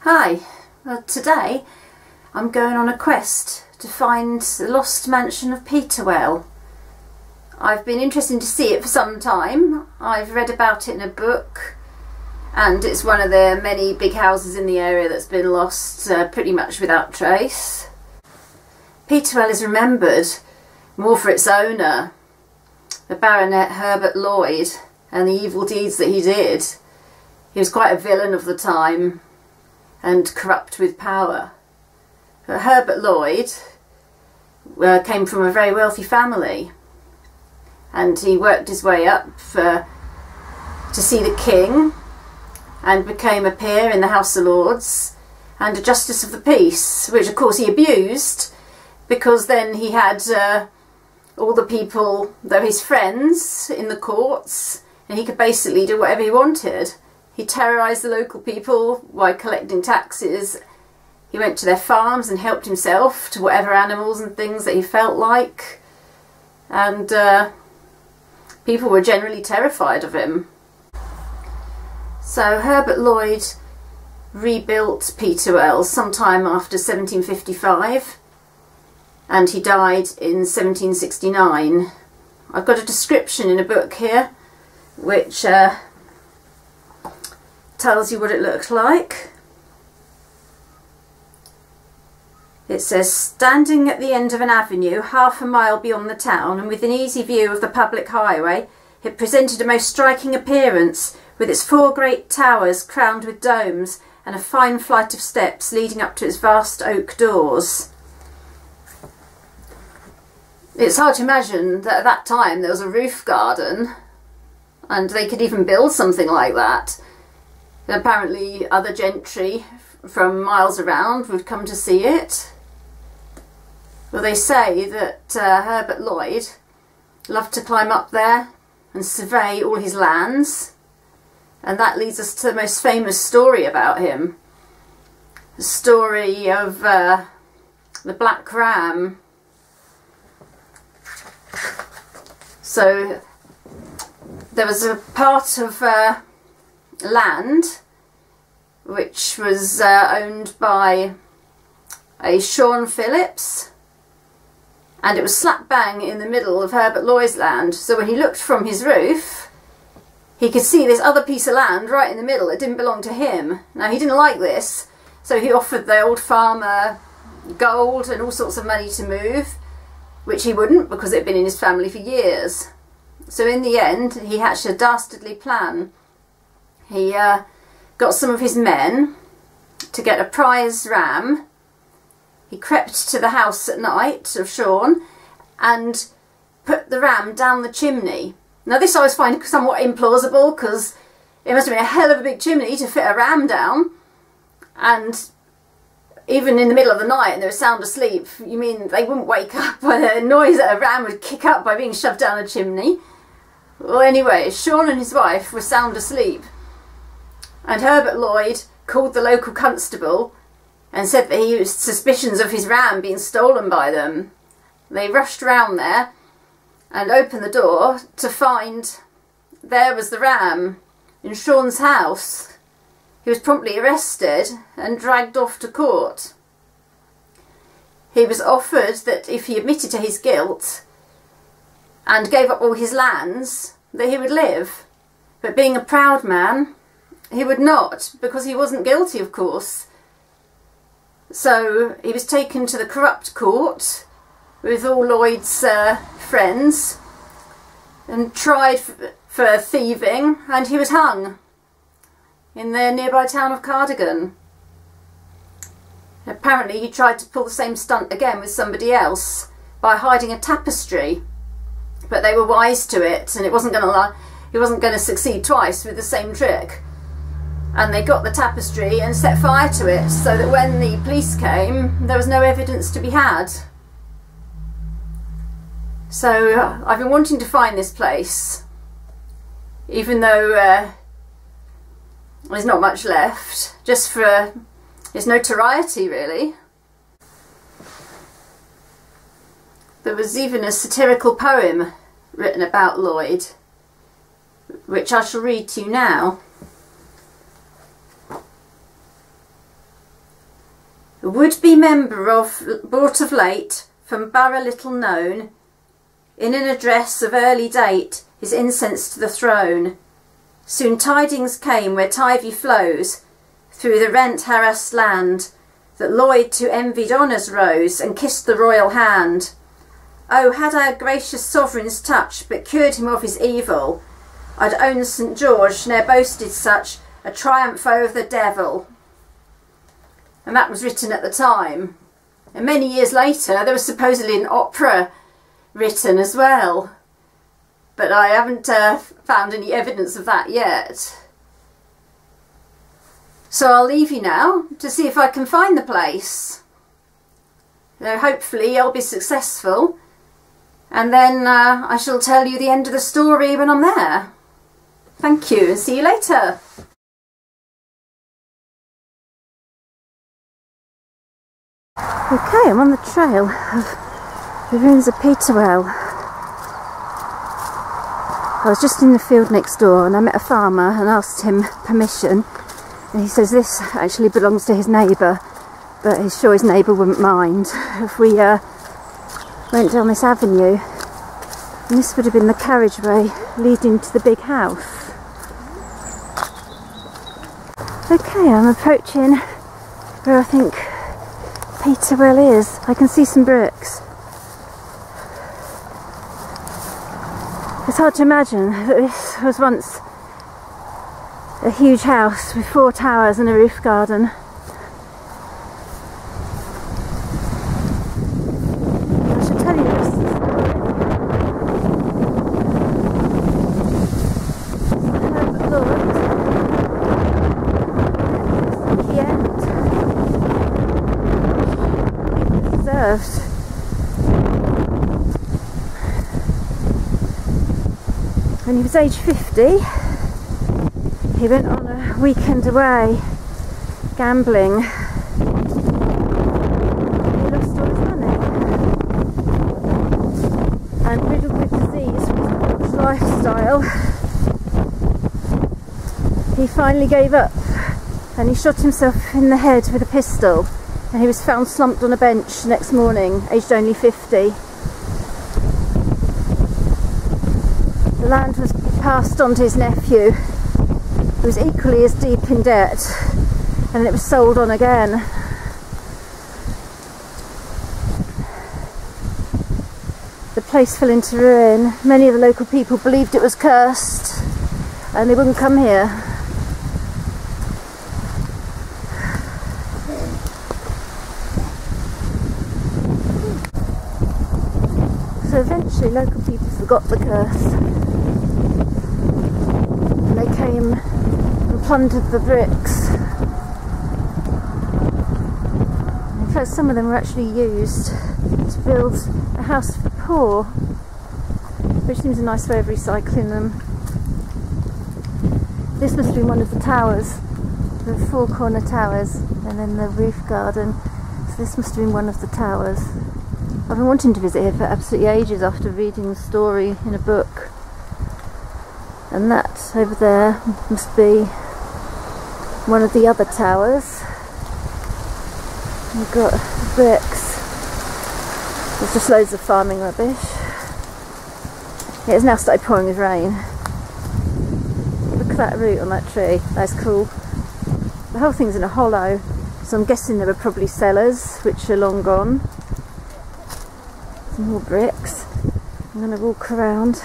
Hi, well today I'm going on a quest to find the lost mansion of Peterwell. I've been interested to see it for some time. I've read about it in a book and it's one of the many big houses in the area that's been lost pretty much without trace. Peterwell is remembered more for its owner, the Baronet Herbert Lloyd, and the evil deeds that he did. He was quite a villain of the time and corrupt with power. But Herbert Lloyd came from a very wealthy family, and he worked his way up to see the king and became a peer in the House of Lords and a Justice of the Peace, which of course he abused, because then he had all the people that were his friends in the courts, and he could basically do whatever he wanted. He terrorised the local people by collecting taxes. He went to their farms and helped himself to whatever animals and things that he felt like. And people were generally terrified of him. So Herbert Lloyd rebuilt Peterwell sometime after 1755, and he died in 1769. I've got a description in a book here which tells you what it looked like. It says, standing at the end of an avenue half a mile beyond the town and within easy view of the public highway, it presented a most striking appearance, with its 4 great towers crowned with domes and a fine flight of steps leading up to its vast oak doors. It's hard to imagine that at that time there was a roof garden, and they could even build something like that. And apparently other gentry from miles around would come to see it. Well, they say that Herbert Lloyd loved to climb up there and survey all his lands, and that leads us to the most famous story about him. The story of the Black Cram. So there was a part of land which was owned by a Sean Phillips, and it was slap bang in the middle of Herbert Lloyd's land. So when he looked from his roof, he could see this other piece of land right in the middle that didn't belong to him. Now he didn't like this, so he offered the old farmer gold and all sorts of money to move, which he wouldn't, because it had been in his family for years. So in the end he hatched a dastardly plan. He got some of his men to get a prize ram. He crept to the house at night of Sean and put the ram down the chimney. Now this I always find somewhat implausible, because it must have been a hell of a big chimney to fit a ram down, and even in the middle of the night and they were sound asleep, you mean they wouldn't wake up by the noise that a ram would kick up by being shoved down a chimney? Well, anyway, Sean and his wife were sound asleep, and Herbert Lloyd called the local constable and said that he had suspicions of his ram being stolen by them. They rushed round there and opened the door to find there was the ram in Sean's house. He was promptly arrested and dragged off to court. He was offered that if he admitted to his guilt and gave up all his lands, that he would live. But being a proud man, he would not, because he wasn't guilty, of course. So he was taken to the corrupt court with all Lloyd's friends and tried for thieving, and he was hung in the nearby town of Cardigan. Apparently he tried to pull the same stunt again with somebody else by hiding a tapestry, but they were wise to it, and he wasn't going to succeed twice with the same trick. And they got the tapestry and set fire to it, so that when the police came there was no evidence to be had. So I've been wanting to find this place, even though there's not much left, just for its notoriety really. There was even a satirical poem written about Lloyd, which I shall read to you now. A would-be member brought of late from borough little known, in an address of early date, his incense to the throne. Soon tidings came where Tivy flows, through the rent-harassed land, that Lloyd to envied honours rose, and kissed the royal hand. Oh, had our gracious sovereign's touch but cured him of his evil, I'd own St. George ne'er boasted such a triumph over the devil. And that was written at the time. And many years later there was supposedly an opera written as well. But I haven't found any evidence of that yet. So I'll leave you now to see if I can find the place. So hopefully I'll be successful. And then I shall tell you the end of the story when I'm there. Thank you and see you later. Okay, I'm on the trail of the ruins of Peterwell. I was just in the field next door and I met a farmer and asked him permission, and he says this actually belongs to his neighbour, but he's sure his neighbour wouldn't mind if we went down this avenue, and this would have been the carriageway leading to the big house. Okay, I'm approaching where I think Peterwell is. I can see some bricks. It's hard to imagine that this was once a huge house with 4 towers and a roof garden. When he was age 50, he went on a weekend away gambling. He lost all his money, and riddled with disease from his lifestyle, he finally gave up and he shot himself in the head with a pistol, and he was found slumped on a bench the next morning, aged only 50. The land was passed on to his nephew, who was equally as deep in debt, and it was sold on again. The place fell into ruin. Many of the local people believed it was cursed and they wouldn't come here. So eventually local people forgot the curse. They came and plundered the bricks. In fact, some of them were actually used to build a house for the poor, which seems a nice way of recycling them. This must have been one of the towers, the 4 corner towers, and then the roof garden. So this must have been one of the towers. I've been wanting to visit here for absolutely ages after reading the story in a book. And that over there must be one of the other towers. We've got bricks. There's just loads of farming rubbish. It has now started pouring with rain. Look at that root on that tree. That's cool. The whole thing's in a hollow, so I'm guessing there were probably cellars, which are long gone. Some more bricks. I'm going to walk around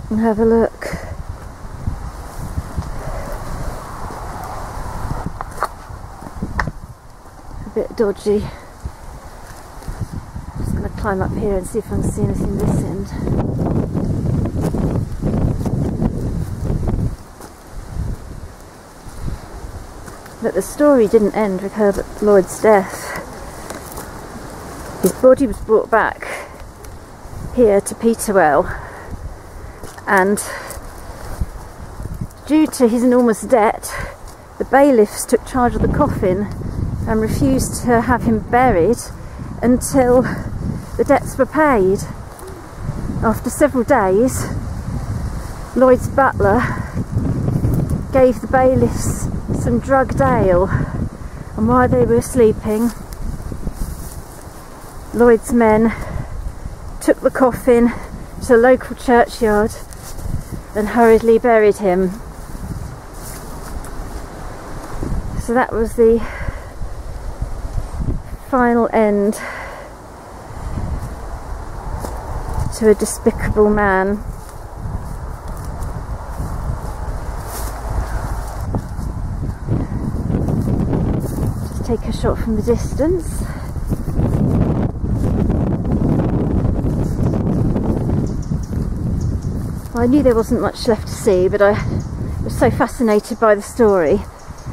and have a look. A bit dodgy. Just going to climb up here and see if I can see anything this end. But the story didn't end with Herbert Lloyd's death. His body was brought back here to Peterwell, and due to his enormous debt, the bailiffs took charge of the coffin and refused to have him buried until the debts were paid. After several days, Lloyd's butler gave the bailiffs some drugged ale, and while they were sleeping, Lloyd's men took the coffin to the local churchyard and hurriedly buried him. So that was the final end to a despicable man. Just take a shot from the distance. Well, I knew there wasn't much left to see, but I was so fascinated by the story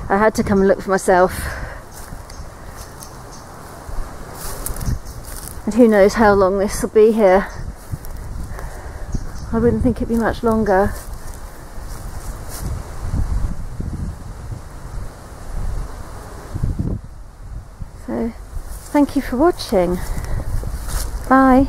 I had to come and look for myself. And who knows how long this will be here. I wouldn't think it'd be much longer. So, thank you for watching. Bye.